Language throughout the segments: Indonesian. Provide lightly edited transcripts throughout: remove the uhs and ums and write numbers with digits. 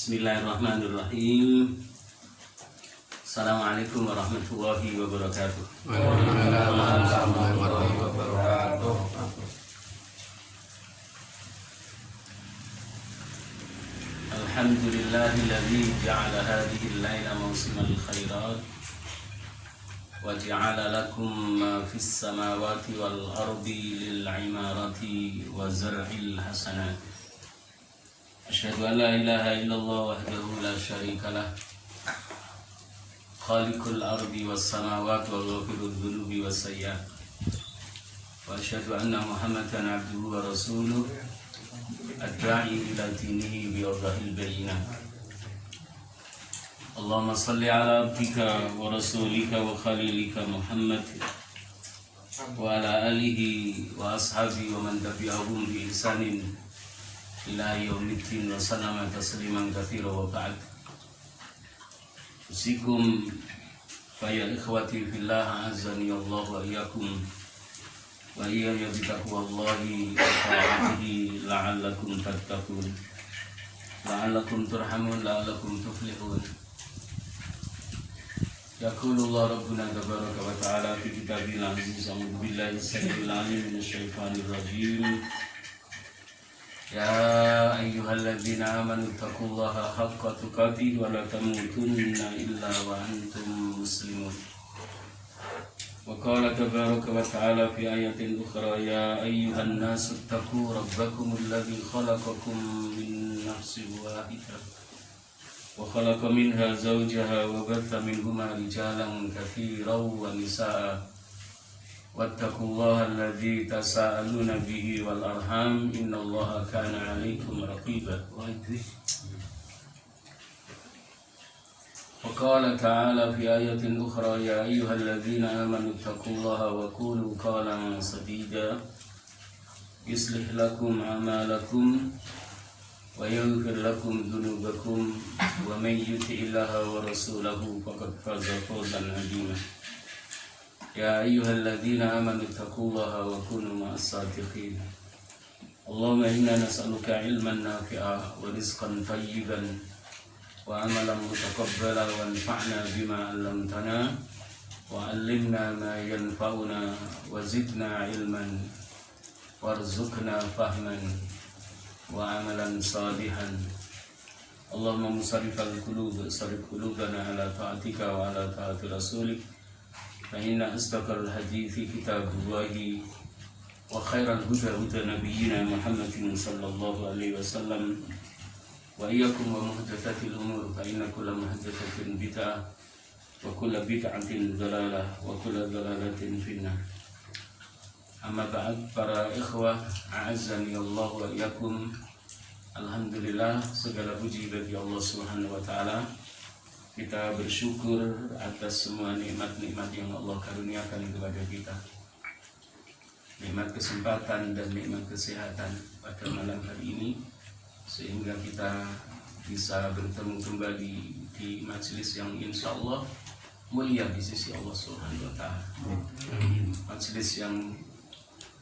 Bismillahirrahmanirrahim. Assalamualaikum warahmatullahi wabarakatuh. Waalaikumsalam warahmatullahi wabarakatuh. Alhamdulillahilladzi ja'ala hadhihi al-laila mawsimal khairat wa ja'ala lakum ma fis samawati wal ardi lil imarati wa zar'il hasanat. Asyhadu an la ilaha illallah wahdahu la syarika lah, khaliqul ardi was samawati wa ghafirudz dzunubi was sayyi'at. Wa asyhadu anna Muhammadan abduhu wa rasuluh ad-da'i ila dinihi bi wadhihil bayyinah. Allahumma shalli ala abdika wa rasulika wa khalilika Muhammad wa ala alihi wa ashabihi wa man tabi'ahum bi ihsanin ila yaumiddin wa sallama tasliman katsiran wa ba'd. Usikum fa ya ikhwati fillah azani Allah wa iyyakum wa iyaya bitaqwallahi wa ta'atihi la'allakum tattaqun la'allakum turhamun la'allakum tuflihun. Yaqulullah rabbuna tabaraka wa ta'ala fi kitabil aziz. A'udzu billahi as-sami'il 'alim minasy syaithanir rajim. Ya ayyuhalladzina amanu taqullaha haqqa tuqatih wa la tamutunna illa wa antum muslimun. Wa qala tabaraka wa ta'ala fi ayatin ukhra, ya ayyuhan nasu taqu rabbakum alladzi khalaqakum min nafsin wahidah wa khalaqa minha zawjaha wa batha minhuma rijalan katsiran wa nisaa. Wattaqullaha alladzi tasaaluna bihi wal arham innallaha kana 'alaikum raqiba. Wa qala ta'ala fi ayatin ukhra, ya ayyuhalladzina amanu taqullaha wa qulu qawlan sadida yuslih lakum a'malakum wa yaghfir lakum dhunubakum wa may yuti'illaha wa rasulahu faqad faza fawzan 'azima. Ya ayyuhalladzina amanu taqullaha wa kunu ma'as sadiqin. Allahumma inna nas'aluka ilman nafi'a wa rizqan tayyiban wa amalan mutaqabbala wa anfa'na bima 'allamtana wa 'allimna ma yanfa'una wa zidna ilman warzuqna fahman wa amalan salihan. Allahumma musarrifal qulub sarrif qulubana ala ta'atika wa ala ta'ati rasulik. فإن أصدق الحديث كتاب الله وخير الهدى هدى نبينا محمد صلى الله عليه وسلم وإياكم ومحدثات الأمور فإن كل محدثة بدعة وكل بدعة ضلالة وكل ضلالة في النار. أما بعد, para ikhwah a'azzani Allah wa iyyakum. Alhamdulillah, segala puji bagi Allah Subhanahu wa taala. Kita bersyukur atas semua nikmat-nikmat yang Allah karuniakan kepada kita. Nikmat kesempatan dan nikmat kesehatan pada malam hari ini, sehingga kita bisa bertemu kembali di majelis yang insya Allah mulia di sisi Allah Subhanahu wa ta'ala. Majelis yang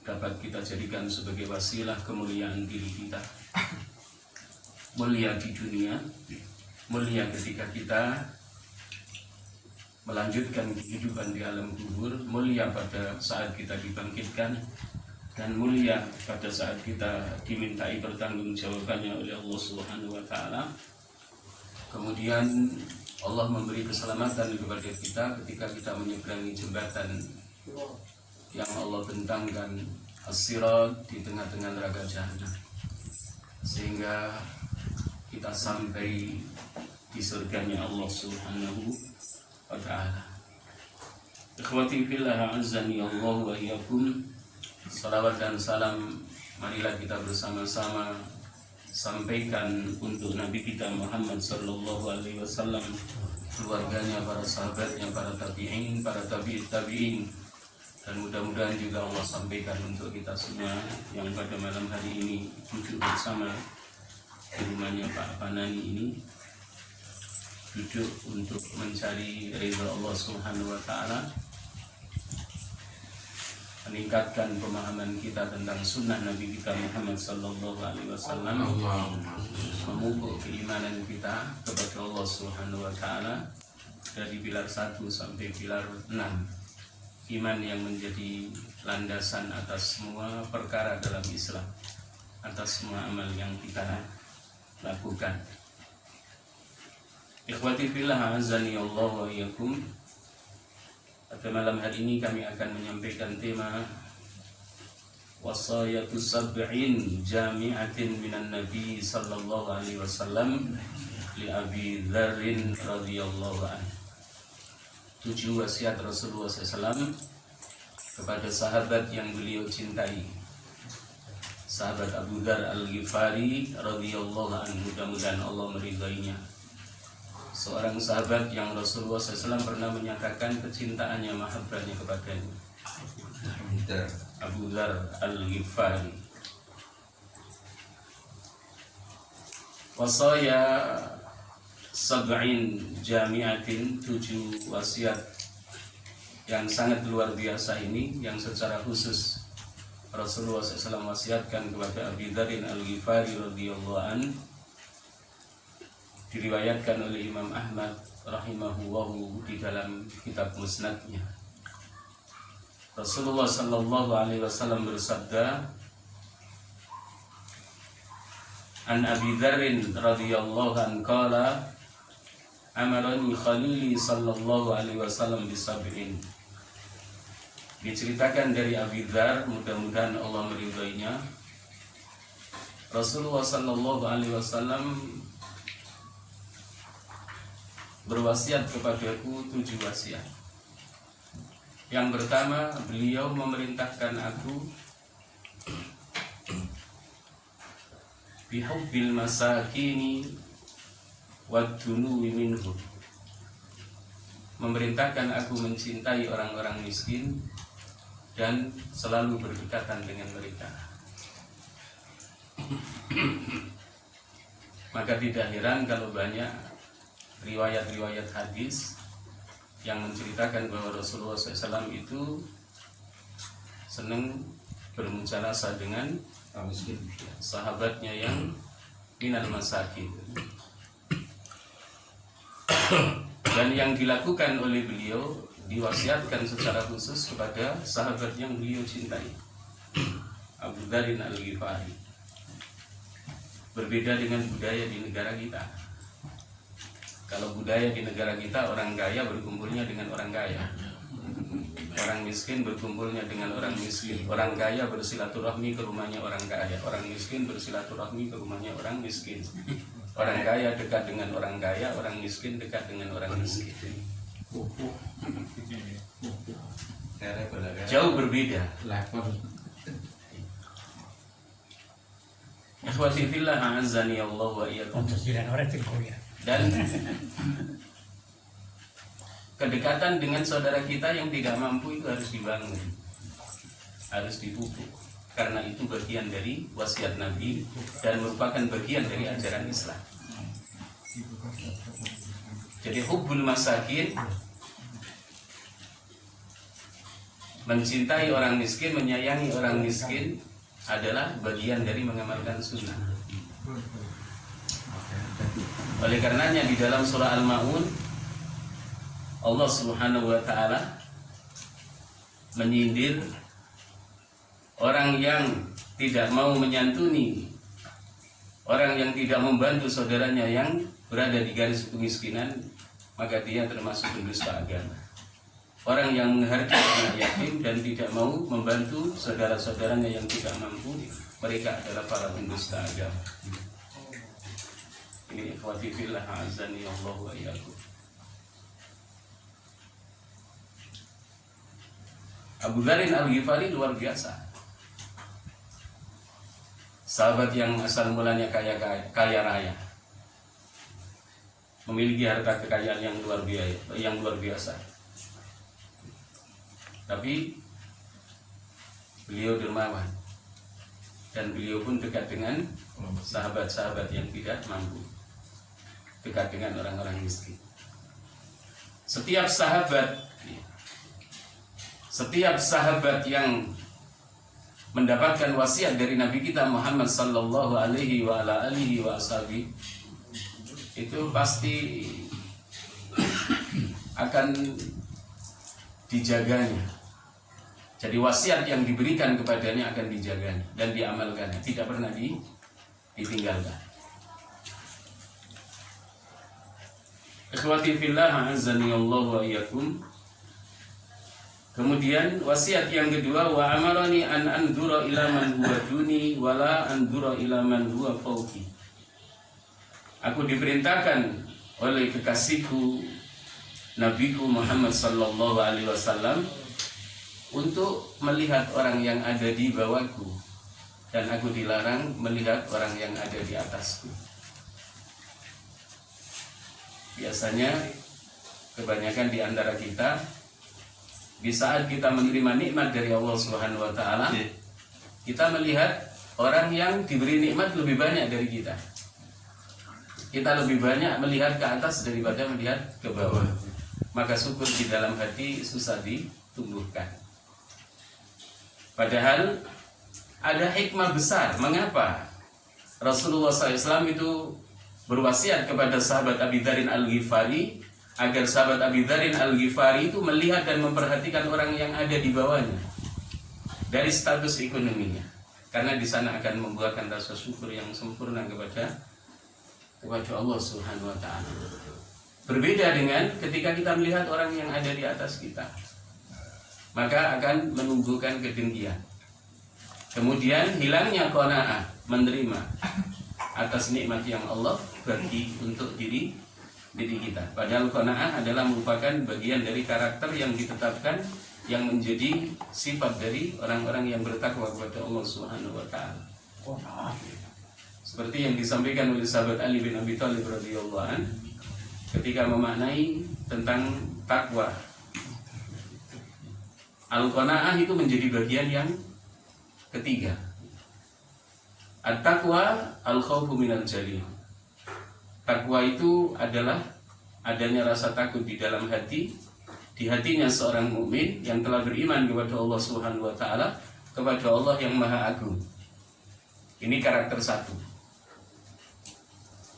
dapat kita jadikan sebagai wasilah kemuliaan diri kita. Mulia di dunia, mulia ketika kita melanjutkan kehidupan di alam kubur, mulia pada saat kita dibangkitkan, dan mulia pada saat kita dimintai pertanggungjawabannya oleh Allah Subhanahu wa ta'ala. Kemudian Allah memberi keselamatan kepada kita ketika kita menyeberangi jembatan yang Allah bentangkan, as-sirat, di tengah-tengah neraka jahanam, sehingga kita sampai di surganya Allah Subhanahu wa ta'ala. Ikhwati fillah a'azzani Allah wa iyyakum. Salawat dan salam marilah kita bersama-sama sampaikan untuk Nabi kita Muhammad sallallahu alaihi wasallam, keluarganya, para sahabatnya, para tabi'in, para tabi'in, dan mudah-mudahan juga Allah sampaikan untuk kita semua yang pada malam hari ini duduk bersama di rumahnya Pak Panani ini, duduk untuk mencari ridha Allah Subhanahu wa ta'ala. meningkatkan pemahaman kita tentang sunnah Nabi kita Muhammad sallallahu alaihi wasallam, memupuk keimanan kita kepada Allah Subhanahu wa taala dari pilar 1 sampai pilar 6. Iman yang menjadi landasan atas semua perkara dalam Islam, atas semua amal yang kita lakukan. Ikhwati fillah, azani Allah wa iyyakum. Pada malam hari ini kami akan menyampaikan tema wasayatu sab'in jami'atin minan nabi sallallahu alaihi wasallam li Abi Dzarrin radhiyallahu anhu. 7 wasiat Rasulullah SAW kepada sahabat yang beliau cintai, sahabat Abu Dzar Al-Ghifari radhiyallahu anhu, mudah-mudahan Allah meridainya. Seorang sahabat yang Rasulullah SAW pernah menyatakan kecintaannya, mahabbahnya kepadanya, Abu Dzar Al-Ghifari. Wasaya sab'in jami'atin, 7 wasiat yang sangat luar biasa ini, yang secara khusus Rasulullah SAW wasiatkan kepada Abu Dzar Al-Ghifari radhiyallahu anhu, diriwayatkan oleh Imam Ahmad rahimahullahu di dalam kitab musnadnya. Rasulullah sallallahu alaihi wasallam bersabda, An Abi Dzar radhiyallahu anhu qala amarani khalili sallallahu alaihi wasallam bisab'in. Diceritakan dari Abi Dzar, mudah-mudahan Allah meridainya, Rasulullah sallallahu alaihi wasallam berwasiat kepadaku 7 wasiat. Yang pertama, beliau memerintahkan aku bihubbil masakini wadunuwi minhum, memerintahkan aku mencintai orang-orang miskin dan selalu berdekatan dengan mereka. Maka tidak heran kalau banyak riwayat-riwayat hadis yang menceritakan bahwa Rasulullah SAW itu senang bermujalasah dengan sahabatnya yang minal masakin. Dan yang dilakukan oleh beliau diwasiatkan secara khusus kepada sahabat yang beliau cintai, Abu Dzar Al-Ghifari. Berbeda dengan budaya di negara kita. Kalau budaya di negara kita, orang kaya berkumpulnya dengan orang kaya, orang miskin berkumpulnya dengan orang miskin, orang kaya bersilaturahmi ke rumahnya orang kaya, orang miskin bersilaturahmi ke rumahnya orang miskin, orang kaya dekat dengan orang kaya, orang miskin dekat dengan orang miskin. Jauh berbeda. Ikhwati fillah, azani Allah wa iyyakum. Dan kedekatan dengan saudara kita yang tidak mampu itu harus dibangun, harus dipupuk, karena itu bagian dari wasiat Nabi dan merupakan bagian dari ajaran Islam. Jadi hubbul masakin, mencintai orang miskin, menyayangi orang miskin adalah bagian dari mengamalkan sunnah. Oleh karenanya di dalam surah Al-Ma'un Allah Subhanahu wa taala menyindir orang yang tidak mau menyantuni, orang yang tidak membantu saudaranya yang berada di garis kemiskinan, maka dia termasuk pendusta agama. Orang yang menghargai anak yatim dan tidak mau membantu saudara-saudaranya yang tidak mampu, mereka adalah para pendusta agama. Ini ikhwati fillah, azani Allah wa iyyakum. Abu Dzar Al-Ghifari luar biasa. Sahabat yang asal mulanya kaya raya, memiliki harta kekayaan yang luar biasa. Tapi beliau dermawan dan beliau pun dekat dengan sahabat-sahabat yang tidak mampu, dekat dengan orang-orang miskin. Setiap sahabat setiap sahabat yang mendapatkan wasiat dari Nabi kita Muhammad sallallahu alaihi wa ala alihi wa ashabi, itu pasti akan dijaganya. Jadi wasiat yang diberikan kepadanya akan dijaganya dan diamalkannya, tidak pernah ditinggalkan. Ikhwati fillah, a'azzani Allah wa iyyakum. Kemudian wasiat yang kedua, wa amarani an anzura ila man huwa duni wala anzura ila man huwa fawqi. Aku diperintahkan oleh kekasihku Nabiku Muhammad sallallahu alaihi wasallam untuk melihat orang yang ada di bawahku, dan aku dilarang melihat orang yang ada di atasku. Biasanya kebanyakan di antara kita, di saat kita menerima nikmat dari Allah Subhanahu wa taala, kita melihat orang yang diberi nikmat lebih banyak dari kita. Kita lebih banyak melihat ke atas daripada melihat ke bawah. Maka syukur di dalam hati susah ditumbuhkan. Padahal ada hikmah besar mengapa Rasulullah SAW itu berwasiat kepada sahabat Abi Dzarin Al-Ghifari agar sahabat Abi Dzarin Al-Ghifari itu melihat dan memperhatikan orang yang ada di bawahnya dari status ekonominya, karena di sana akan membuahkan rasa syukur yang sempurna kepada Allah Subhanahu wa taala. Berbeda dengan ketika kita melihat orang yang ada di atas kita, maka akan menumbuhkan kedengkian. Kemudian hilangnya qanaah, menerima atas nikmat yang Allah bagi untuk diri kita. Padahal qanaah adalah merupakan bagian dari karakter yang ditetapkan, yang menjadi sifat dari orang-orang yang bertakwa kepada Allah Subhanahu wa taala. Seperti yang disampaikan oleh sahabat Ali bin Abi Thalib radhiyallahu anhu ketika memaknai tentang takwa. Al-qanaah itu menjadi bagian yang ketiga. At-taqwa al-khawfu minal jalil. Takwa itu adalah adanya rasa takut di dalam hati, di hatinya seorang mukmin yang telah beriman kepada Allah Subhanahu wa taala, kepada Allah yang Maha Agung. Ini karakter satu.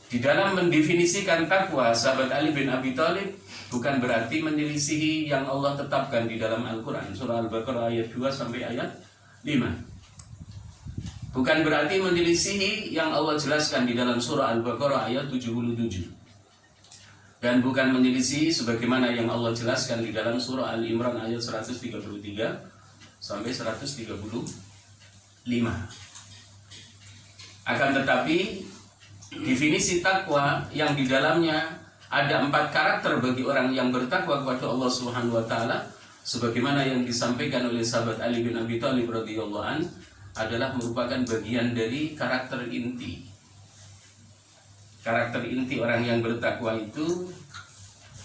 Di dalam mendefinisikan takwa, sahabat Ali bin Abi Thalib bukan berarti menyelisihi yang Allah tetapkan di dalam Al-Quran, surah Al-Baqarah ayat 2 sampai ayat 5. Bukan berarti menyelisihi yang Allah jelaskan di dalam surah Al-Baqarah ayat 77. Dan bukan menyelisihi sebagaimana yang Allah jelaskan di dalam surah Al-Imran ayat 133 sampai 135. Akan tetapi definisi takwa yang di dalamnya ada 4 karakter bagi orang yang bertakwa kepada Allah Subhanahu wa taala, sebagaimana yang disampaikan oleh sahabat Ali bin Abi Thalib radhiyallahu an, adalah merupakan bagian dari karakter inti. Karakter inti orang yang bertakwa itu,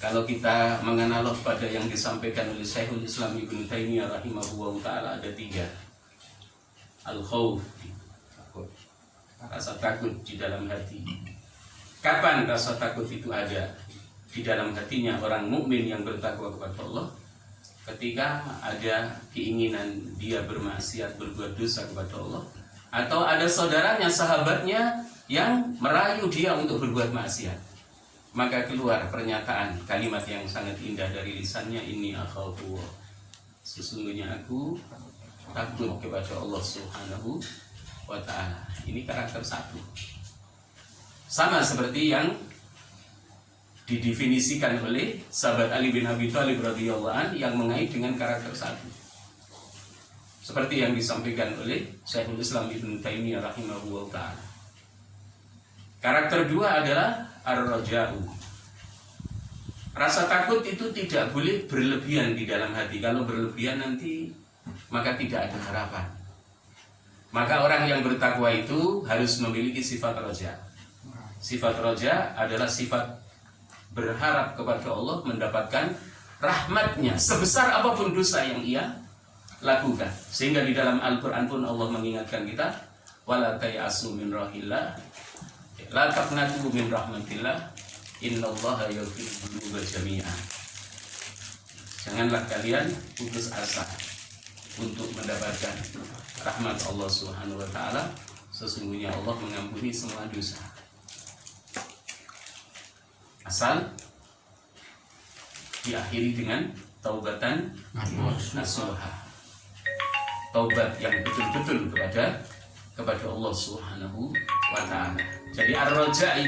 kalau kita menganalog pada yang disampaikan oleh Syekhul Islam Ibnu Taimiyah rahimahullah taala, ada 3. Al-khawf, rasa takut di dalam hati. Kapan rasa takut itu ada di dalam hatinya orang mukmin yang bertakwa kepada Allah? Ketika ada keinginan dia bermaksiat, berbuat dosa kepada Allah, atau ada saudaranya, sahabatnya yang merayu dia untuk berbuat maksiat, maka keluar pernyataan kalimat yang sangat indah dari lisannya, inni akhafu, sesungguhnya aku takut kepada Allah Subhanahu wa ta'ala. Ini karakter satu, sama seperti yang didefinisikan oleh sahabat Ali bin Abi Thalib radhiyallahu an yang mengait dengan karakter satu, seperti yang disampaikan oleh Syekhul Islam Ibnu Taimiyah rahimahullah ta'ala. Karakter 2 adalah ar-raja'u. Rasa takut itu tidak boleh berlebihan di dalam hati. Kalau berlebihan nanti maka tidak ada harapan. Maka orang yang bertakwa itu harus memiliki sifat raja. Sifat raja adalah sifat berharap kepada Allah mendapatkan rahmatnya sebesar apapun dosa yang ia lakukan. Sehingga di dalam Al-Quran pun Allah mengingatkan kita, wala tayasu min rahillah, la taqnatu min rahmatillah, innallaha yaghfiru dzunuba jami'an. Janganlah kalian putus asa untuk mendapatkan rahmat Allah Subhanahu wa taala. Sesungguhnya Allah mengampuni semua dosa. Asal diakhiri dengan taubatan nasuha. Taubat yang betul-betul kepada Allah Subhanahu wa taala. Jadi ar-raja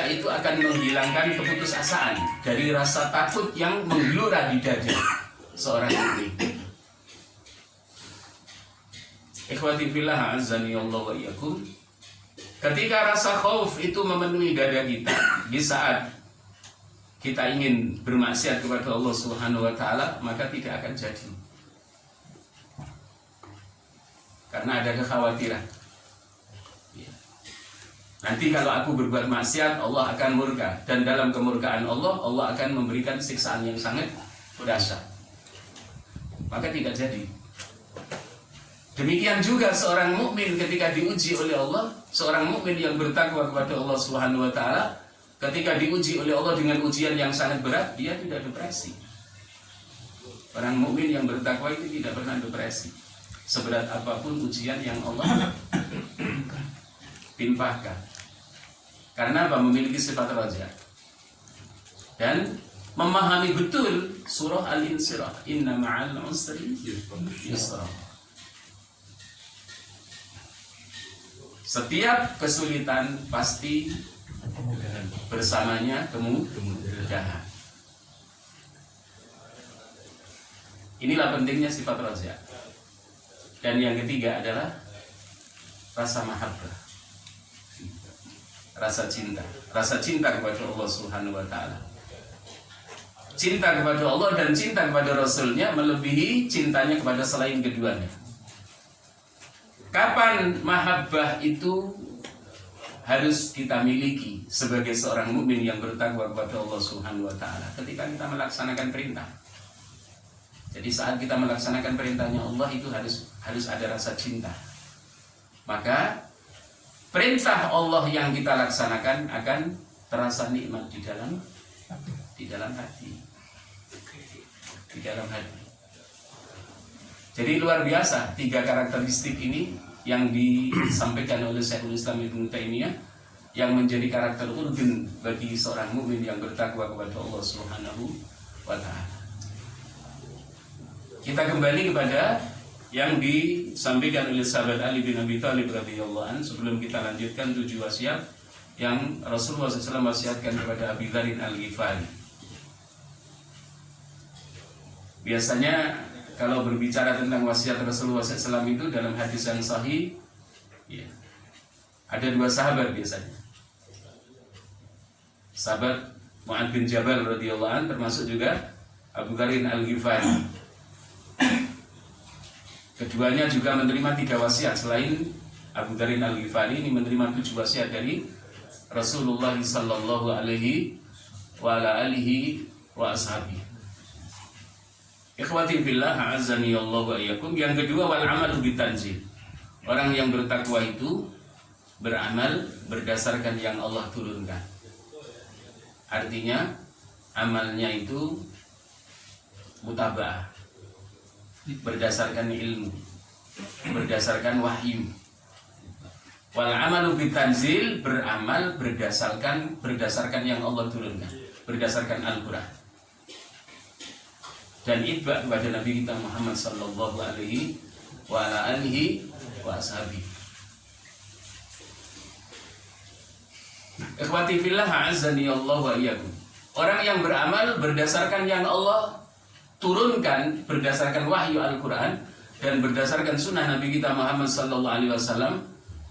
itu akan menghilangkan keputusasaan dari rasa takut yang menggelora di dada seorang mukmin. Ikhwati fillah azani Allah wa iyyakum. Ketika rasa khauf itu memenuhi dada kita di saat kita ingin bermaksiat kepada Allah Subhanahu wa taala, maka tidak akan jadi. Karena ada kekhawatiran. Nanti kalau aku berbuat maksiat, Allah akan murka, dan dalam kemurkaan Allah akan memberikan siksaan yang sangat dahsyat. Maka tidak jadi. Demikian juga seorang mukmin ketika diuji oleh Allah, seorang mukmin yang bertakwa kepada Allah Subhanahu wa taala, ketika diuji oleh Allah dengan ujian yang sangat berat, dia tidak depresi. Orang mukmin yang bertakwa itu tidak pernah depresi. Seberat apapun ujian yang Allah timpahkan. Karena apa? Memiliki sifat raja. Dan memahami betul surah Al-Insyirah, inna ma'al usri yusra. Setiap kesulitan pasti bersamanya kemudahan. Inilah pentingnya sifat raja. Dan yang ketiga adalah rasa mahabbah, rasa cinta kepada Allah Subhanahu wa taala. Cinta kepada Allah dan cinta kepada Rasulnya melebihi cintanya kepada selain keduanya. Kapan mahabbah itu harus kita miliki sebagai seorang mukmin yang bertakwa kepada Allah Subhanahu wa taala? Ketika kita melaksanakan perintah. Jadi saat kita melaksanakan perintahnya Allah itu harus ada rasa cinta. Maka perintah Allah yang kita laksanakan akan terasa nikmat di dalam hati. Di dalam hati. Jadi luar biasa 3 karakteristik ini yang disampaikan oleh Syekhul Islam Ibnu Taimiyah yang menjadi karakter urgen bagi seorang mukmin yang bertakwa kepada Allah Subhanahu wa taala. Kita kembali kepada yang disampaikan oleh sahabat Ali bin Abi Thalib radhiyallahu anhu sebelum kita lanjutkan 7 wasiat yang Rasulullah SAW wasiatkan kepada Abi Dzar Al-Ghifari. Biasanya kalau berbicara tentang wasiat Rasulullah SAW itu dalam hadis yang sahih, ya, ada 2 sahabat biasanya. Sahabat Mu'adz bin Jabal radhiyallahu anhu termasuk juga Abu Dzar Al-Ghifari. Keduanya juga menerima 3 wasiat. Selain Abu Dzar Al-Ghifari ini menerima 7 wasiat dari Rasulullah sallallahu alaihi wa ala alihi wa ashabi. Ikhwati fillah a'azzani Allah wa iyyakum. Yang kedua wal amalu bitanzil. Orang yang bertakwa itu beramal berdasarkan yang Allah turunkan. Artinya amalnya itu mutaba'ah, berdasarkan ilmu, berdasarkan wahyu. Wal amalu bitanzil, beramal berdasarkan yang Allah turunkan, berdasarkan Al-Qur'an. Dan itba kepada Nabi kita Muhammad sallallahu alaihi wa ala alihi wa ashabi. Ikhwati fillah a'azzani Allah wa iyyakum. Orang yang beramal berdasarkan yang Allah turunkan, berdasarkan wahyu Al-Quran dan berdasarkan sunnah Nabi kita Muhammad sallallahu alaihi wasallam,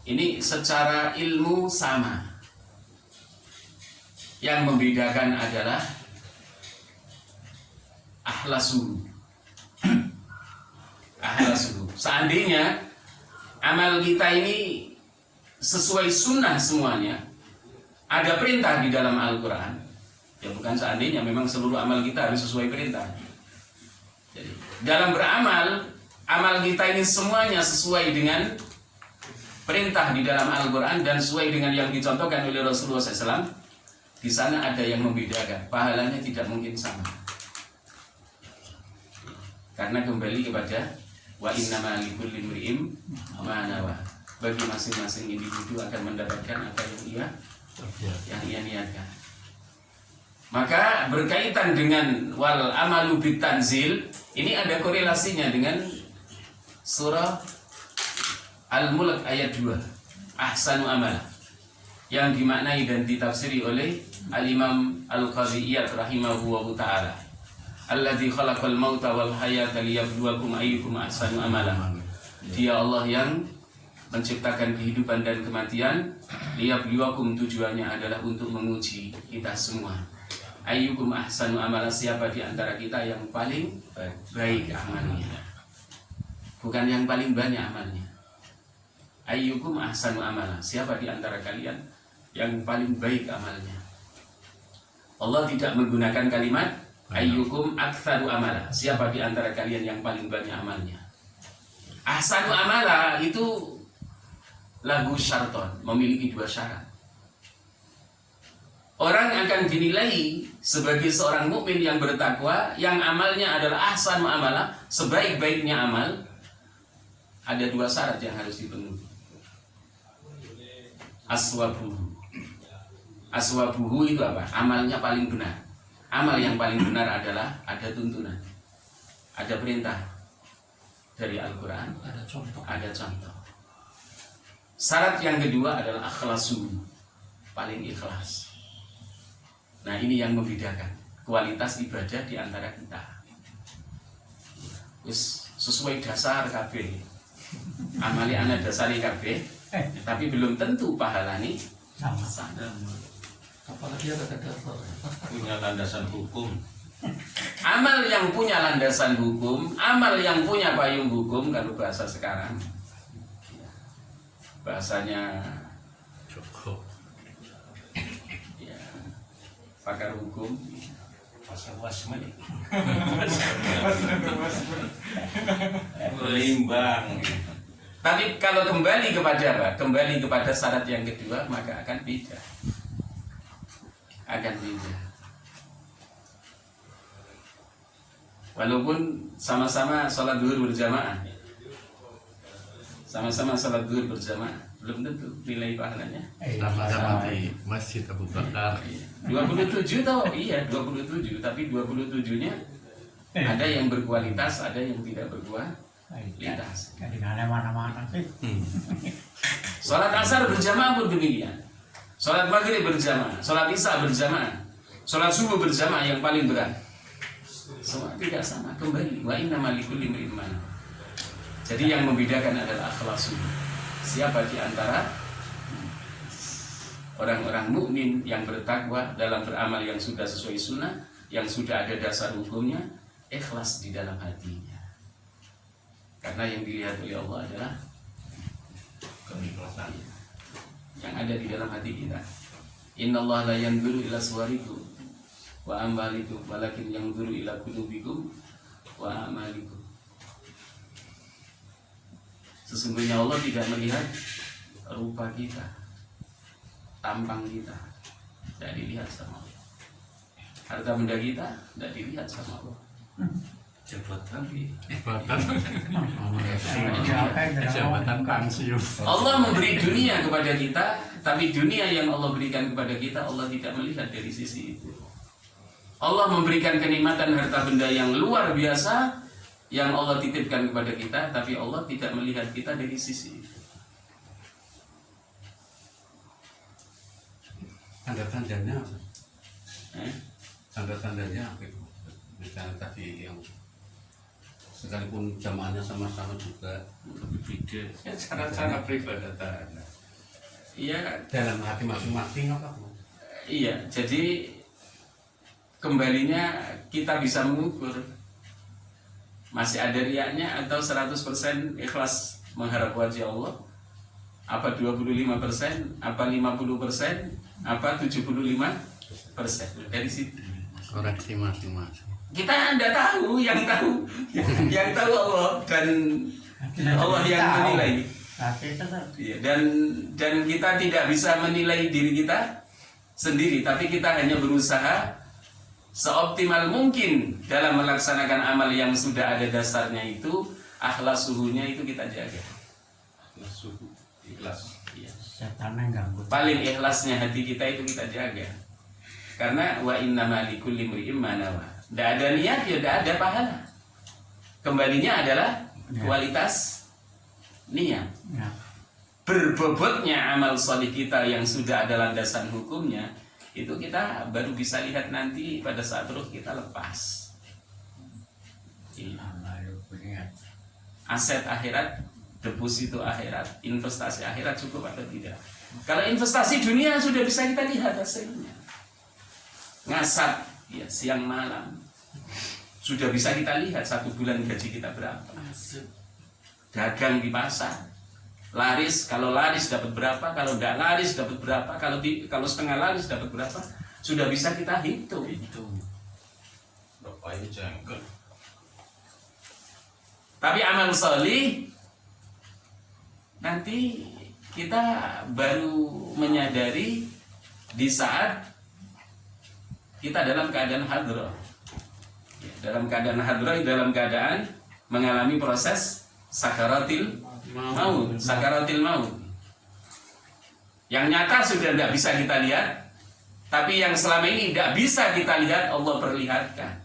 ini secara ilmu sama. Yang membedakan adalah akhlasuhu. Seandainya amal kita ini sesuai sunnah semuanya, ada perintah di dalam Al-Quran, ya bukan seandainya, memang seluruh amal kita harus sesuai perintah. Jadi, dalam beramal, amal kita ini semuanya sesuai dengan perintah di dalam Al-Quran dan sesuai dengan yang dicontohkan oleh Rasulullah SAW. Di sana ada yang membedakan, pahalanya tidak mungkin sama. Karena kembali kepada wa innama likulli imri'in ma nawa. Bagi masing-masing individu akan mendapatkan apa yang ia niatkan. Maka berkaitan dengan wal amalu bitanzil, ini ada korelasinya dengan surah Al-Mulk ayat 2, ahsanu amala, yang dimaknai dan ditafsiri oleh Al-Imam Al-Qadhiyyah rahimahullahu ta'ala. Alladzi khalaqal mauta wal hayata liyabluwakum ayyukum ahsanu amala. Dia Allah yang menciptakan kehidupan dan kematian. Liyabluwakum, tujuannya adalah untuk menguji kita semua. Ayyukum ahsanu amala, siapa di antara kita yang paling baik amalnya. Bukan yang paling banyak amalnya. Ayyukum ahsanu amala, siapa di antara kalian yang paling baik amalnya. Allah tidak menggunakan kalimat ayyukum aktsaru amala, siapa di antara kalian yang paling banyak amalnya. Ahsanu amala itu lagu syarton, memiliki 2 syarat. Orang akan dinilai sebagai seorang mukmin yang bertakwa, yang amalnya adalah ahsanu amala, sebaik-baiknya amal. Ada 2 syarat yang harus dipenuhi. Aswabuhu. Aswabuhu itu apa? Amalnya paling benar. Amal yang paling benar adalah ada tuntunan, ada perintah dari Al-Quran, ada contoh. Syarat yang kedua adalah akhlasu, paling ikhlas. Nah, ini yang membedakan kualitas ibadah di antara kita. Sesuai dasar KB. Amali anak dasari KB, tapi belum tentu pahalani sama. Apalagi ada dasar punya landasan hukum. Amal yang punya landasan hukum, amal yang punya payung hukum, kalau bahasa sekarang, bahasanya cukup. Ya, pakar hukum, Pasal wasmen. Berimbang. tapi kalau kembali kepada apa? Kembali kepada syarat yang kedua, maka akan beda. Akan beda. Walaupun sama-sama sholat zuhur berjamaah, sama-sama sholat zuhur berjamaah, belum tentu nilai pahalanya. Sama-sama di Masjid Abu Bakar. 27 toh, iya 27, tapi 27-nya ada yang berkualitas, ada yang tidak berkualitas. Kadang-kadang mana-mana sih. Sholat asar berjamaah pun demikian. Sholat maghrib berjamaah, sholat isya berjamaah, sholat subuh berjamaah yang paling berat. Semua tidak sama, kembali wa innamal likulli imri'in ma nawa. Jadi yang membedakan adalah akhlasu. Siapa di antara orang-orang mukmin yang bertakwa dalam beramal yang sudah sesuai sunnah, yang sudah ada dasar hukumnya, ikhlas di dalam hatinya. Karena yang dilihat oleh Allah adalah keikhlasan yang ada di dalam hati kita. Innallaha la yanzuru ila suwarikum wa amwalikum walakin yanzuru ila qulubikum wa amalikum. Sesungguhnya Allah tidak melihat rupa kita, tampang kita, tidak dilihat sama Allah. Harta benda kita tidak dilihat sama Allah. Jabatan. Jabatan pensiun. Allah memberi dunia kepada kita, tapi dunia yang Allah berikan kepada kita, Allah tidak melihat dari sisi itu. Allah memberikan kenikmatan harta benda yang luar biasa yang Allah titipkan kepada kita, tapi Allah tidak melihat kita dari sisi itu. Tanda-tandanya apa? Eh? Tanda-tandanya apa itu? Misalnya tadi yang sekalipun jamaahnya sama-sama juga berbeda, Ya, cara-cara peribadatan. Iya, dalam hati masing-masing apa? iya. Jadi kembalinya kita bisa mengukur masih ada riaknya atau 100% ikhlas mengharap wajah Allah. Apa 25%, apa 50%, apa 75%. Dari situ Koreksi masing-masing. kita tidak tahu, yang tahu yang tahu Allah, dan Allah yang menilai. Tapi tetap Iya, dan kita tidak bisa menilai diri kita sendiri, tapi kita hanya berusaha seoptimal mungkin dalam melaksanakan amal yang sudah ada dasarnya itu, akhlas suhunya itu kita jaga. Suhu ikhlas. Ya. Setannya ganggu. Paling ikhlasnya hati kita itu kita jaga. Karena wa innamal likulli imri'in ma nawa. Tidak ada niat ya tidak ada pahala. Kembalinya adalah kualitas niat. Ya. Berbobotnya amal solih kita yang sudah ada landasan hukumnya, itu kita baru bisa lihat nanti pada saat ruh kita lepas. Lalu punya Aset akhirat, deposito akhirat, investasi akhirat cukup atau tidak? Kalau investasi dunia sudah bisa kita lihat hasilnya. Ngasap ya siang malam sudah bisa kita lihat 1 bulan gaji kita berapa. Dagang di pasar, laris, kalau laris dapat berapa, kalau tidak laris dapat berapa, kalau setengah laris dapat berapa, sudah bisa kita hitung. Bapaknya jengkel. Tapi amal solih nanti kita baru menyadari di saat kita dalam keadaan hadroh. Dalam keadaan hadroh, dalam keadaan mengalami proses sakaratil maut. Sakaratil maut. Yang nyata sudah tidak bisa kita lihat, tapi yang selama ini tidak bisa kita lihat, Allah perlihatkan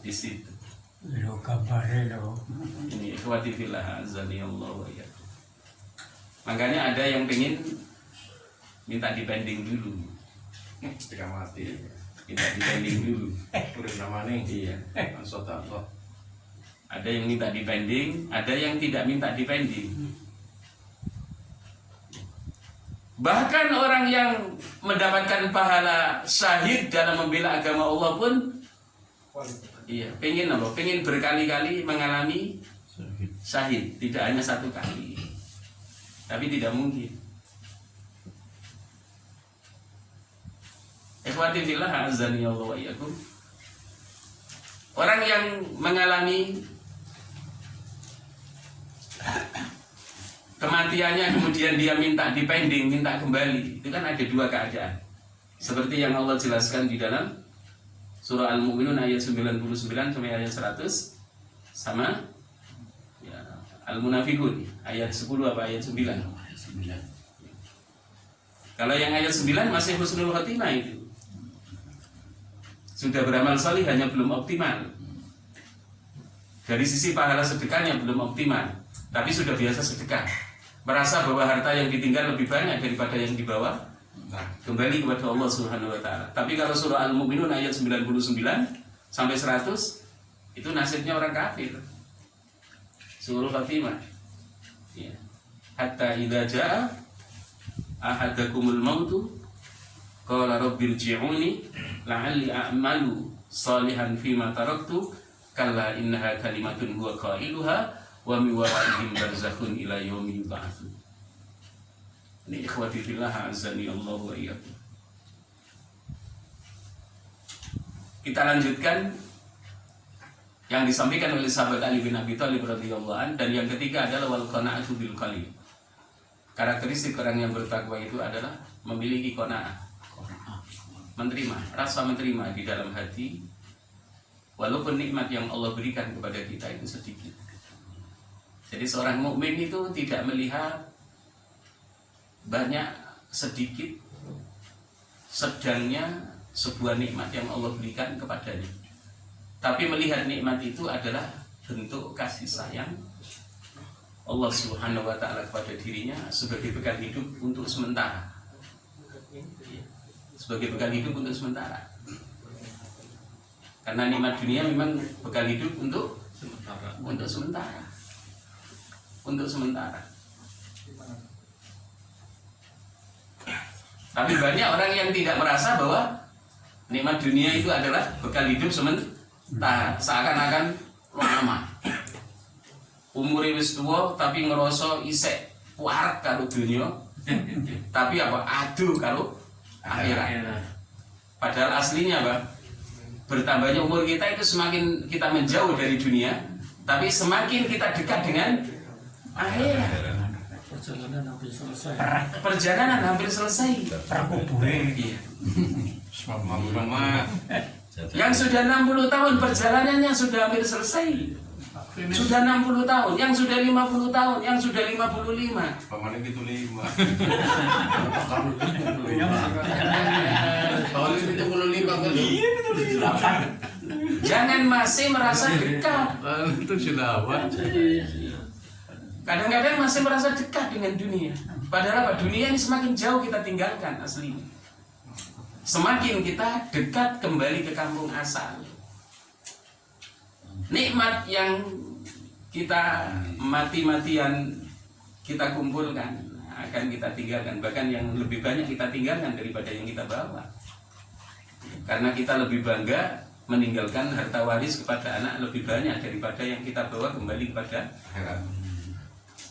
di situ. lo kabarnya lo. Ini ikhwati fillah azani Allah wa iyyakum. Makanya ada yang pengen minta dipending dulu. Ketika mati. Minta dipending dulu. Urip namanya. Iya. Ansota Allah. Ada yang minta dipending, ada yang tidak minta dipending. Bahkan orang yang mendapatkan pahala syahid dalam membela agama Allah pun iya, pengen apa? Pengen berkali-kali mengalami syahid, tidak hanya 1 kali. Tapi tidak mungkin. Ikhwati fillah azani Allah wa iyyakum. Orang yang mengalami kematiannya kemudian dia minta dipending, minta kembali, itu kan ada 2 keadaan. Seperti yang Allah jelaskan di dalam surah Al-Mu'minun ayat 99 sampai ayat 100, sama ya, Al-Munafiqun ayat 10 apa ayat 9. Kalau yang ayat 9 masih husnul khotimah itu. Sudah beramal salih hanya belum optimal. Dari sisi pahala sedekahnya belum optimal, tapi sudah biasa sedekah. Merasa bahwa harta yang ditinggal lebih banyak daripada yang dibawa, kembali kepada Allah Subhanahu wa taala. Tapi kalau surah Al-Mu'minun ayat 99 sampai 100 itu nasibnya orang kafir. Surah Fatimah. Ya. Hatta idza jaa ahadakumul mautu qala rabbirji'uni la'alli a'malu salihan fima taraktu kalla innaha kalimatun huwa qailuha wa min wara'ihim barzakhun ila yaumi yub'atsun. Ini ikhwati fillah azani Allah wa iyyakum. Kita lanjutkan yang disampaikan oleh sahabat Ali bin Abi Thalib radhiyallahu an, dan yang ketiga adalah wal qana'atu bil qalil. Karakteristik orang yang bertakwa itu adalah memiliki qanaah, menerima, rasa menerima di dalam hati walaupun nikmat yang Allah berikan kepada kita itu sedikit. Jadi seorang mukmin itu tidak melihat banyak, sedikit, sedangnya sebuah nikmat yang Allah berikan kepadanya. Tapi melihat nikmat itu adalah bentuk kasih sayang Allah Subhanahu wa taala kepada dirinya sebagai bekal hidup untuk sementara. Sebagai bekal hidup untuk sementara. Karena nikmat dunia memang bekal hidup untuk sementara. Untuk sementara. Tapi banyak orang yang tidak merasa bahwa nikmat dunia itu adalah bekal hidup sementara, seakan-akan lama. Umur wis tuwa tapi ngerasa isek kuarek karo dunia. Tapi apa? Adu karo akhirat. Padahal aslinya apa? Bertambahnya umur kita itu semakin kita menjauh dari dunia, tapi semakin kita dekat dengan akhirat. Perjalanan hampir selesai. Perkuburan. Iya. Mama Yang sudah 60 tahun perjalanannya sudah hampir selesai. Sudah 60 tahun, yang sudah 50 tahun, yang sudah 55. Pamannya gitu 5. Tahun ini 75 kan? Jangan masih merasa dekat. Itu sudah apa? Kadang-kadang masih merasa dekat dengan dunia. Padahal apa? Dunia ini semakin jauh kita tinggalkan aslinya. Semakin kita dekat kembali ke kampung asal. Nikmat yang kita mati-matian kita kumpulkan akan kita tinggalkan. Bahkan yang lebih banyak kita tinggalkan daripada yang kita bawa. Karena kita lebih bangga meninggalkan harta waris kepada anak lebih banyak daripada yang kita bawa kembali kepada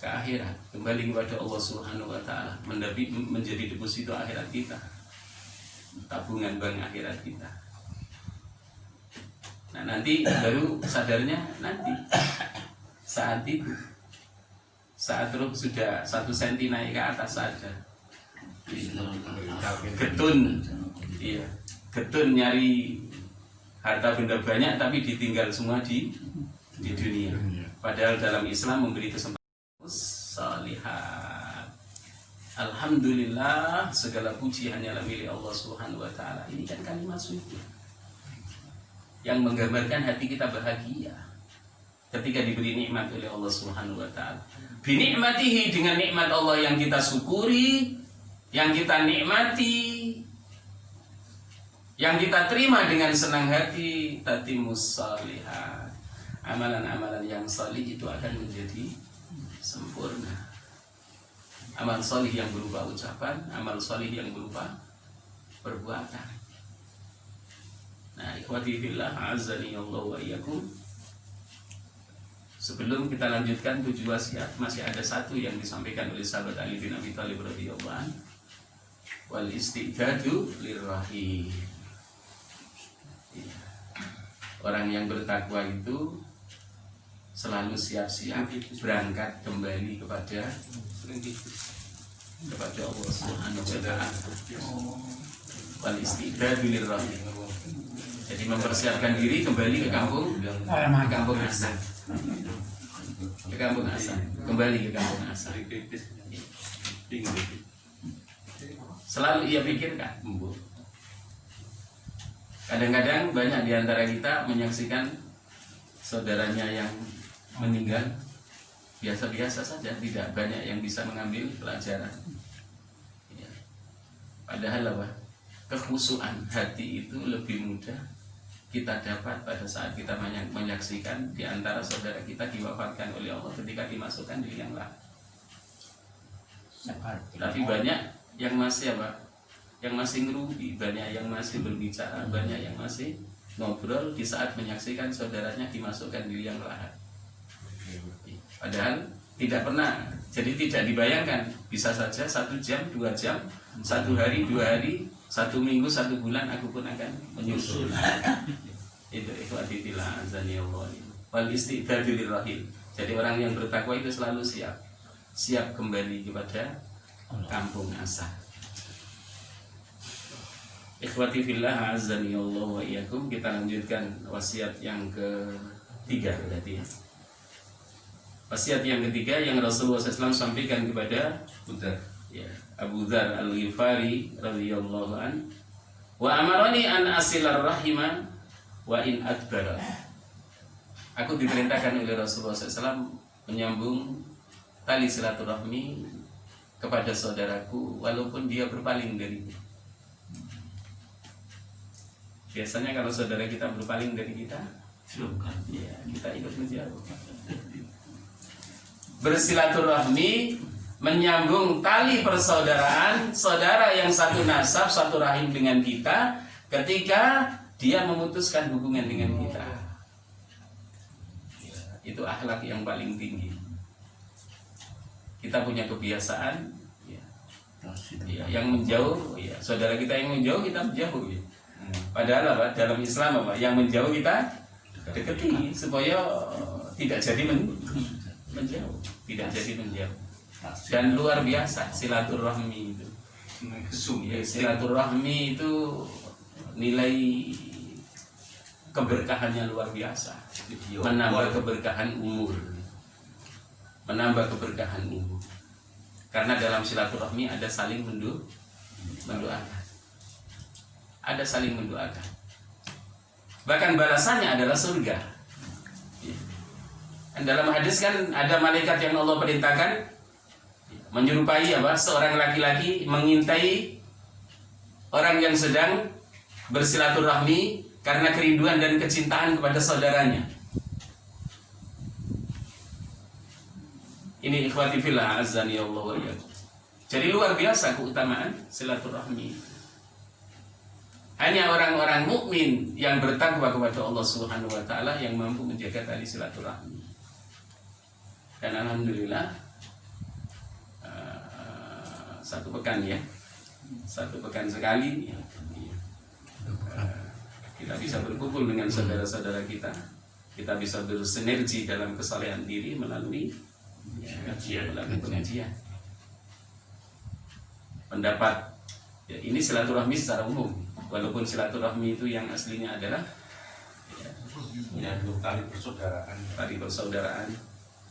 ke akhirat, kembali kepada Allah Subhanahu wa taala, menjadi deposito akhirat kita, tabungan bank akhirat kita. Nah, nanti baru sadarnya nanti saat itu, saat roh sudah 1 senti naik ke atas saja, getun, iya, getun nyari harta benda banyak tapi ditinggal semua di dunia. Padahal dalam Islam memberi kesempatan salihat. Alhamdulillah, segala puji hanyalah milik Allah Subhanahu wa taala. Ini kan kalimat suci yang menggambarkan hati kita bahagia ketika diberi nikmat oleh Allah Subhanahu wa taala. Binikmatihi, dengan nikmat Allah yang kita syukuri, yang kita nikmati, yang kita terima dengan senang hati, tatimus salihat. Amalan-amalan yang salih itu akan menjadi sempurna. Amal salih yang berupa ucapan, amal salih yang berupa perbuatan. Nah, ikhwati fillah, azani Allah wa iyyakum. Sebelum kita lanjutkan 7 wasiat, masih ada satu yang disampaikan oleh sahabat Ali bin Abi Thalib radhiyallahu anhu. Wal istidadu lirrahim. Orang yang bertakwa itu selalu siap-siap berangkat kembali kepada Allah Subhanahu wa taala. Wal istidadu lirrahim. Jadi mempersiapkan diri kembali ke kampung asal. Ke kampung asal, kembali ke kampung asal. Selalu ia pikirkan. Kadang-kadang banyak di antara kita menyaksikan saudaranya yang meninggal biasa-biasa saja, tidak banyak yang bisa mengambil pelajaran. Padahal apa? Kekhusyuan hati itu lebih mudah kita dapat pada saat kita menyaksikan di antara saudara kita diwafatkan oleh Allah ketika dimasukkan di liang lahat. Tapi banyak yang masih apa? Yang masih ngerugi, banyak yang masih berbicara, banyak yang masih ngobrol di saat menyaksikan saudaranya dimasukkan di liang lahat. Padahal tidak pernah, jadi tidak dibayangkan bisa saja 1 jam, 2 jam, 1 hari, 2 hari, 1 minggu, 1 bulan aku pun akan menyusul. Itu ikhwati fillah azani Allah. Wal istidadu lirrahim. Jadi orang yang bertakwa itu selalu siap kembali kepada kampung asal. Ikhwati fillah azani Allah wa iyyakum. Kita lanjutkan wasiat yang ketiga berarti ya. Wasiat yang ketiga yang Rasulullah SAW sampaikan kepada Abu Dzar Al-Ghifari radhiyallahu an, wa amarani an asilar rahima wa in adbara. Aku diperintahkan oleh Rasulullah SAW menyambung tali silaturahmi kepada saudaraku walaupun dia berpaling dariku. Biasanya kalau saudara kita berpaling dari kita, ya, kita ikut menjauh. Bersilaturahmi, menyambung tali persaudaraan, saudara yang satu nasab, satu rahim dengan kita, ketika dia memutuskan hubungan dengan kita. Itu akhlak yang paling tinggi. Kita punya kebiasaan, yang menjauh, saudara kita yang menjauh kita menjauh. Padahal apa? Dalam Islam apa? Yang menjauh kita deketi supaya tidak jadi menjauh, tidak jadi menjauh. Dan luar biasa silaturahmi itu. Silaturahmi itu nilai keberkahannya luar biasa, menambah keberkahan umur, mendoakan. Karena dalam silaturahmi ada saling mendoakan, bahkan balasannya adalah surga. Dan dalam hadis kan ada malaikat yang Allah perintahkan menyerupai seorang laki-laki mengintai orang yang sedang bersilaturahmi karena kerinduan dan kecintaan kepada saudaranya. Ini ikhwati fillah azani Allah wa iyyakum. Jadi luar biasa keutamaan silaturahmi. Hanya orang-orang mukmin yang bertakwa kepada Allah Subhanahu wa taala yang mampu menjaga tali silaturahmi. Dan alhamdulillah satu pekan sekali kita bisa berkumpul dengan saudara-saudara kita. Kita bisa bersinergi dalam kesalehan diri melalui pengajian. Pendapat ini silaturahmi secara umum. Walaupun silaturahmi itu yang aslinya adalah tali persaudaraan. Tali persaudaraan.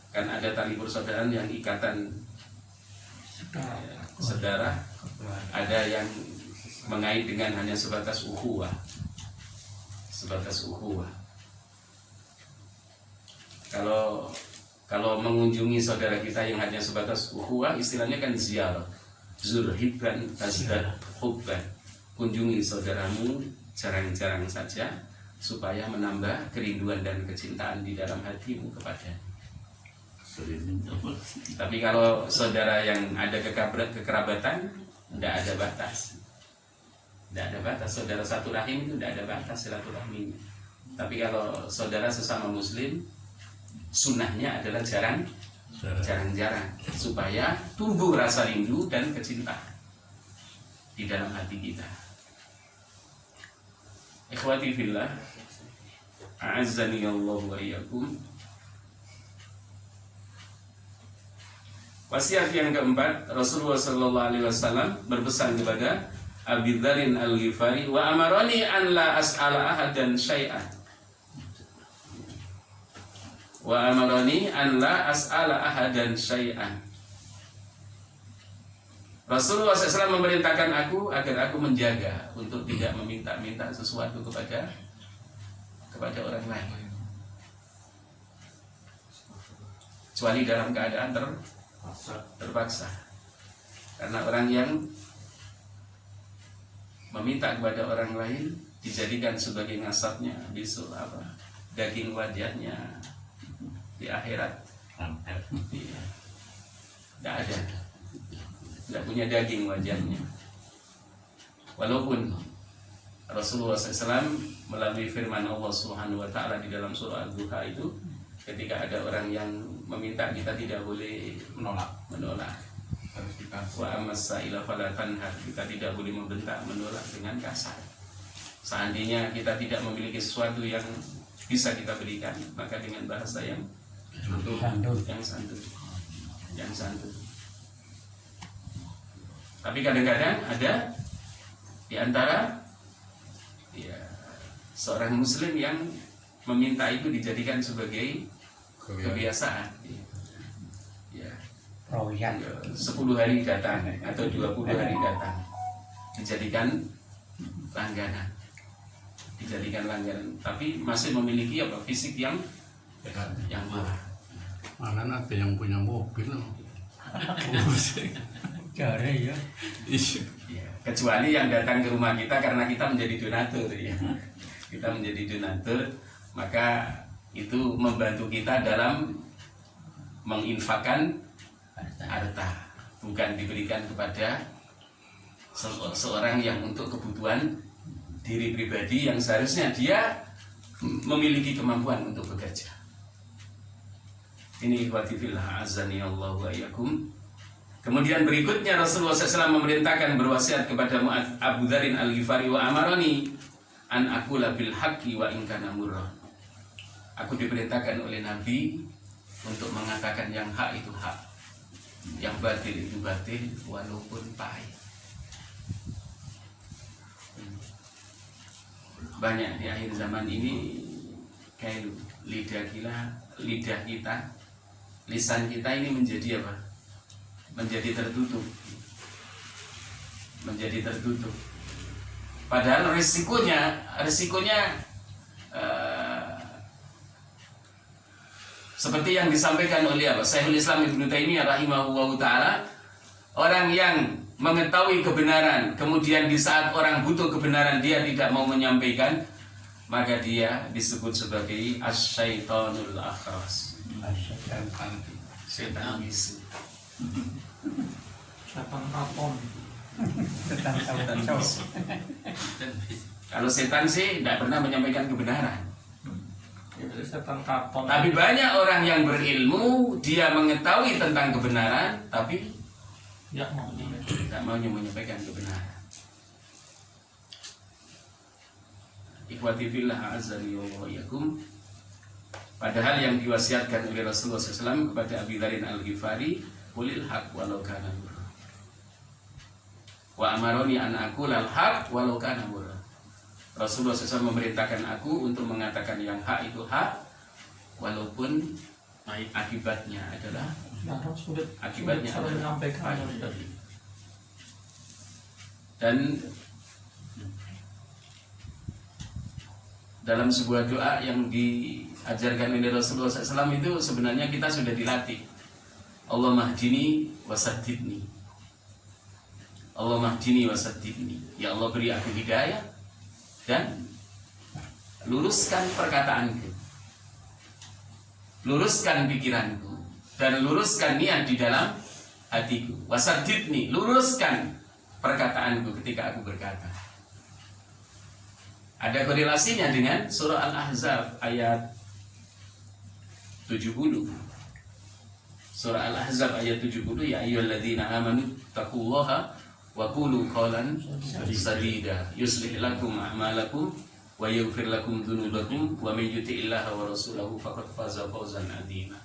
Kan ada tali persaudaraan yang ikatan saudara, ada yang mengait dengan hanya sebatas ukhuwah. Kalau mengunjungi saudara kita yang hanya sebatas ukhuwah, istilahnya kan ziarah. Zurhibban tazdad hubban. Kunjungi saudaramu jarang-jarang saja supaya menambah kerinduan dan kecintaan di dalam hatimu kepadanya. Tapi kalau saudara yang ada kekerabatan, tidak ada batas. Saudara satu rahim itu tidak ada batas silaturahmi. Tapi kalau saudara sesama muslim, sunnahnya adalah jarang-jarang supaya tumbuh rasa rindu dan kecintaan di dalam hati kita. Ikhwati fillah, a'azzani Allah wa iyyakum. Wasiat yang keempat, Rasulullah sallallahu alaihi wasallam berpesan kepada Abi Dzar Al-Ghifari, wa amarani an la as'ala ahadan syai'an. Wa amarani an la as'ala ahadan syai'an. Rasulullah SAW memerintahkan aku agar aku menjaga untuk tidak meminta-minta sesuatu kepada orang lain, kecuali dalam keadaan terpaksa. Karena orang yang meminta kepada orang lain dijadikan sebagai nasabnya besok daging wajahnya di akhirat. Tidak punya daging wajahnya. Walaupun Rasulullah SAW melalui firman Allah Subhanahu wa taala di dalam surah Al-Duha itu, ketika ada orang yang meminta, kita tidak boleh menolak. Wa amsaila fala tanhar, kita tidak boleh membentak, menolak dengan kasar. Seandainya kita tidak memiliki sesuatu yang bisa kita berikan, maka dengan bahasa yang santun. Tapi kadang-kadang ada di antara seorang muslim yang meminta itu dijadikan sebagai kebiasaan. 10 hari datang atau 20 hari datang, dijadikan langganan. Tapi masih memiliki fisik yang murah. Mana ada yang punya mobil? Cari ya. Kecuali yang datang ke rumah kita karena kita menjadi donatur ya. Kita menjadi donatur, maka itu membantu kita dalam menginfakkan harta, bukan diberikan kepada seorang yang untuk kebutuhan diri pribadi yang seharusnya dia memiliki kemampuan untuk bekerja. Ini ikhwati fillah azani Allah wa iyyakum. Kemudian berikutnya Rasulullah SAW memerintahkan berwasiat kepada Abu Dzar Al-Ghifari, wa amarani an aqula bil haqqi wa in kana murran. Aku diperintahkan oleh Nabi untuk mengatakan yang hak itu hak, yang batil itu batil, walaupun pahit. banyak di akhir zaman ini kayak lidah kita, lisan kita ini menjadi apa? Menjadi tertutup. Padahal risikonya seperti yang disampaikan oleh Syekhul Islam Ibnu Taimiyah rahimahullahu taala, orang yang mengetahui kebenaran kemudian di saat orang butuh kebenaran dia tidak mau menyampaikan, maka dia disebut sebagai as-syaitonul akhras. Setan bisu. Setan kapon. Setan bisu. Kalau setan sih tidak pernah menyampaikan kebenaran. Itu setan kapon. Tapi banyak orang yang berilmu, dia mengetahui tentang kebenaran, tapi tidak mau menyampaikan kebenaran. Ikhwati fillah azani wa iyyakum. Padahal yang diwasiatkan oleh Rasulullah SAW kepada Abi Dzarin Al-Ghifari, qulil haq walau kana murra. Wa amaroni an aqulal haq walau kana murra. Rasulullah SAW memerintahkan aku untuk mengatakan yang hak itu hak, walaupun akibatnya adalah akibatnya adalah pahit. Dan dalam sebuah doa yang diajarkan oleh Rasulullah SAW itu sebenarnya kita sudah dilatih. Allah mahdini wasaddidni. Allah mahdini wasaddidni. Ya Allah beri aku hidayah dan luruskan perkataanku, luruskan pikiranku, dan luruskan niat di dalam hatiku. Wasaddidni, luruskan perkataanku ketika aku berkata. Ada korelasinya dengan surah Al-Ahzab ayat 70. Surah Al-Ahzab ayat 70, ya ayyuhalladzina amanu taqullaha wa qulu qawlan sadida yuslih lakum a'malakum wa yaghfir lakum dzunubakum wa may yuti'illaha wa rasulahu faqad faza fawzan 'azima.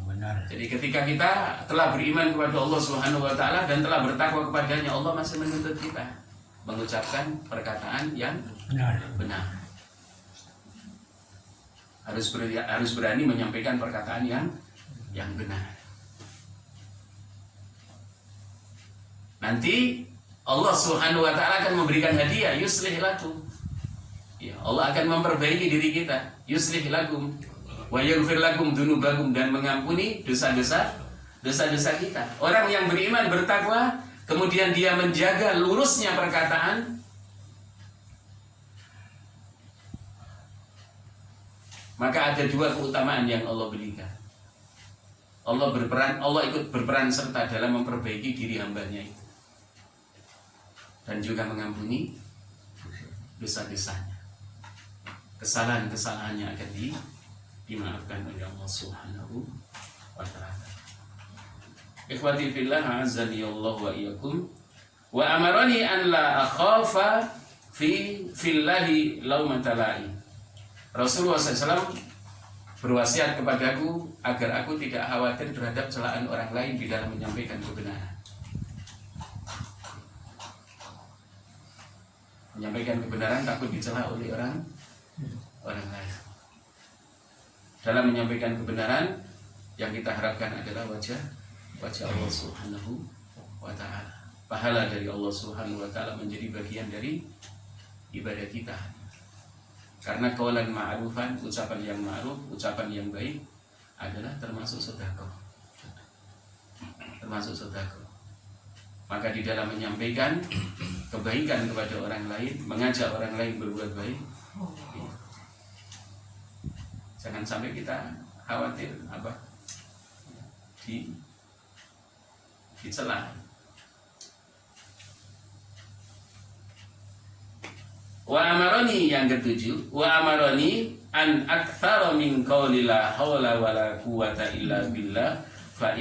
Benar. Jadi ketika kita telah beriman kepada Allah Subhanahu wa taala dan telah bertakwa kepadanya, Allah masih menuntut kita mengucapkan perkataan yang benar. Harus berani menyampaikan perkataan yang benar. Nanti Allah Subhanahu wa taala akan memberikan hadiah, yuslih lakum. Ya, Allah akan memperbaiki diri kita, yuslih lakum wa yaghfir lakum dzunubakum, dan mengampuni dosa-dosa kita. Orang yang beriman bertakwa kemudian dia menjaga lurusnya perkataan, maka ada dua keutamaan yang Allah berikan. Allah ikut berperan serta dalam memperbaiki diri hambanya itu, dan juga mengampuni dosa-dosanya. Kesalahan-kesalahannya akan dimaafkan oleh Allah Subhanahu wa ta'ala. Ikhwati fillah azani Allah wa iyyakum. Wa amarani an la akhafa fillahi laumata la'i. Rasulullah SAW berwasiat kepadaku agar aku tidak khawatir terhadap celaan orang lain di dalam menyampaikan kebenaran. Menyampaikan kebenaran takut dicela oleh orang lain. Dalam menyampaikan kebenaran yang kita harapkan adalah wajah Allah Subhanahu wa ta'ala. Pahala dari Allah Subhanahu wa ta'ala menjadi bagian dari ibadah kita. Karena qaulan ma'rufan, ucapan yang ma'ruf, ucapan yang baik adalah termasuk sedekah. Maka di dalam menyampaikan kebaikan kepada orang lain, mengajak orang lain berbuat baik, jangan sampai kita khawatir dicela. Wa amaroni yang ketujuh, wa amaroni an aktsara min qauli la haula wala quwata illa billah fa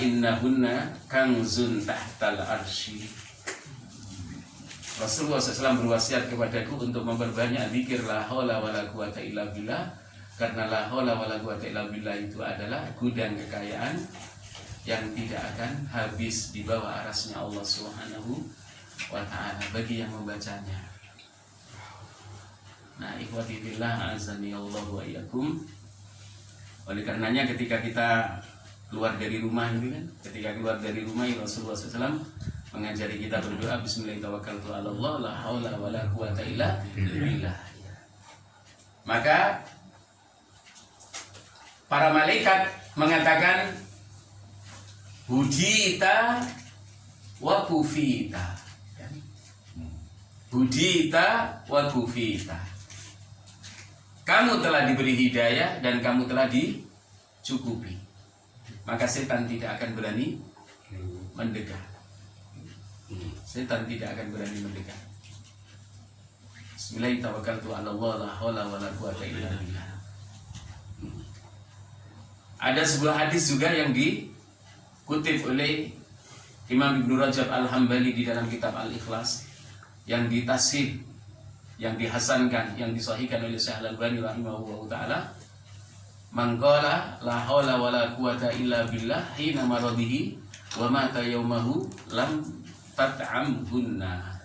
innahunna kanzun tahtal arsy. Rasulullah SAW berwasiat kepadaku untuk memperbanyak zikir la haula wala quwata illa billah, karena la haula wala quwata illa billah itu adalah gudang kekayaan yang tidak akan habis di bawah arasnya Allah Subhanahu wa ta'ala bagi yang membacanya. Nah, ikhwati fillah azani Allah wa iyyakum. Oleh karenanya ketika kita keluar dari rumah itu kan, ketika keluar dari rumah Rasulullah SAW mengajari kita berdoa bismillahirrahmanirrahim, la haula wala quwata illa billah. Maka para malaikat mengatakan hudita wa kufita. Hudita wa kufita. Kamu telah diberi hidayah dan kamu telah dicukupi. Maka setan tidak akan berani mendekat. Setan tidak akan berani mendekat. Bismillahirrahmanirrahim. La haula wala quwata illa billah. Ada sebuah hadis juga yang dikutip oleh Imam Ibnu Rajab Al-Hambali di dalam kitab Al-Ikhlas yang ditashih, yang dihasankan, yang disahihkan oleh Syekh Al-Albani rahimahullah taala. Man qala la haula wala quwata illa billah hina maradihi wa mata yaumahu lam tat'amhunna.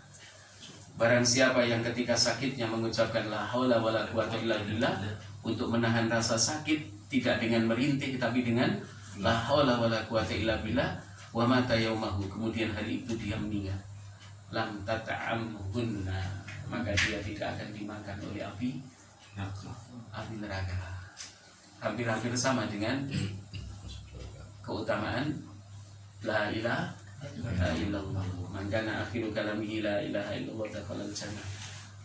Barang siapa yang ketika sakitnya mengucapkan la haula wala quwata illa billah untuk menahan rasa sakit, tidak dengan merintih tapi dengan la haula wala quwata illa billah wa mata yaumahu, kemudian hari itu dia meninggal, lam tat'amhunna, maka dia tidak akan dimakan oleh api neraka. Hampir-hampir sama dengan keutamaan la ilaha illallah. Man kana akhiru kalamihi la ilaha illallah dakhala al-jannah.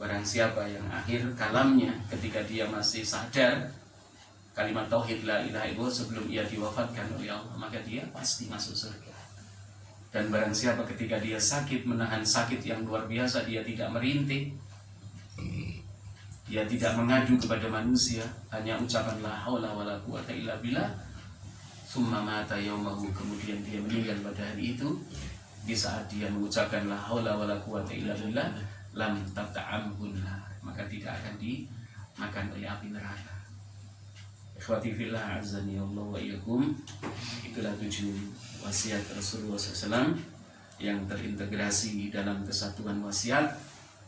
Barang siapa yang akhir kalamnya ketika dia masih sadar kalimat tauhid la ilaha illallah sebelum ia diwafatkan oleh Allah, maka dia pasti masuk surga. Dan barang siapa ketika dia sakit, menahan sakit yang luar biasa, dia tidak merintih, dia tidak mengadu kepada manusia, hanya ucapan la haula wala quwata illa billah, summa mata yaumahu, kemudian dia meninggal pada hari itu, di saat dia mengucapkan la haula wala quwata illa billah, lam tat'amhunna, maka tidak akan dimakan oleh api neraka. Ikhwati fillah azani Allah wa iyyakum. Itulah 7 wasiat Rasulullah SAW yang terintegrasi dalam kesatuan wasiat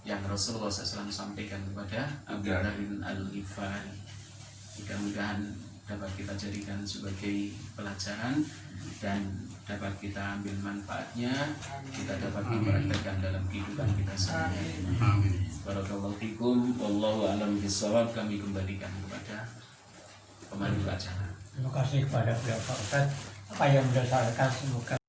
yang Rasulullah SAW sampaikan kepada Abu Dzar Al-Ghifari. Mudah-mudahan dapat kita jadikan sebagai pelajaran dan dapat kita ambil manfaatnya, kita dapat mempraktekkan dalam kehidupan kita sehari-hari. Barakallahu fikum, wallahu a'lam bishawab. Kami kembalikan kepada pemandu acara. Terima kasih kepada beliau Pak Ustadz. Apa yang berdasarkan semoga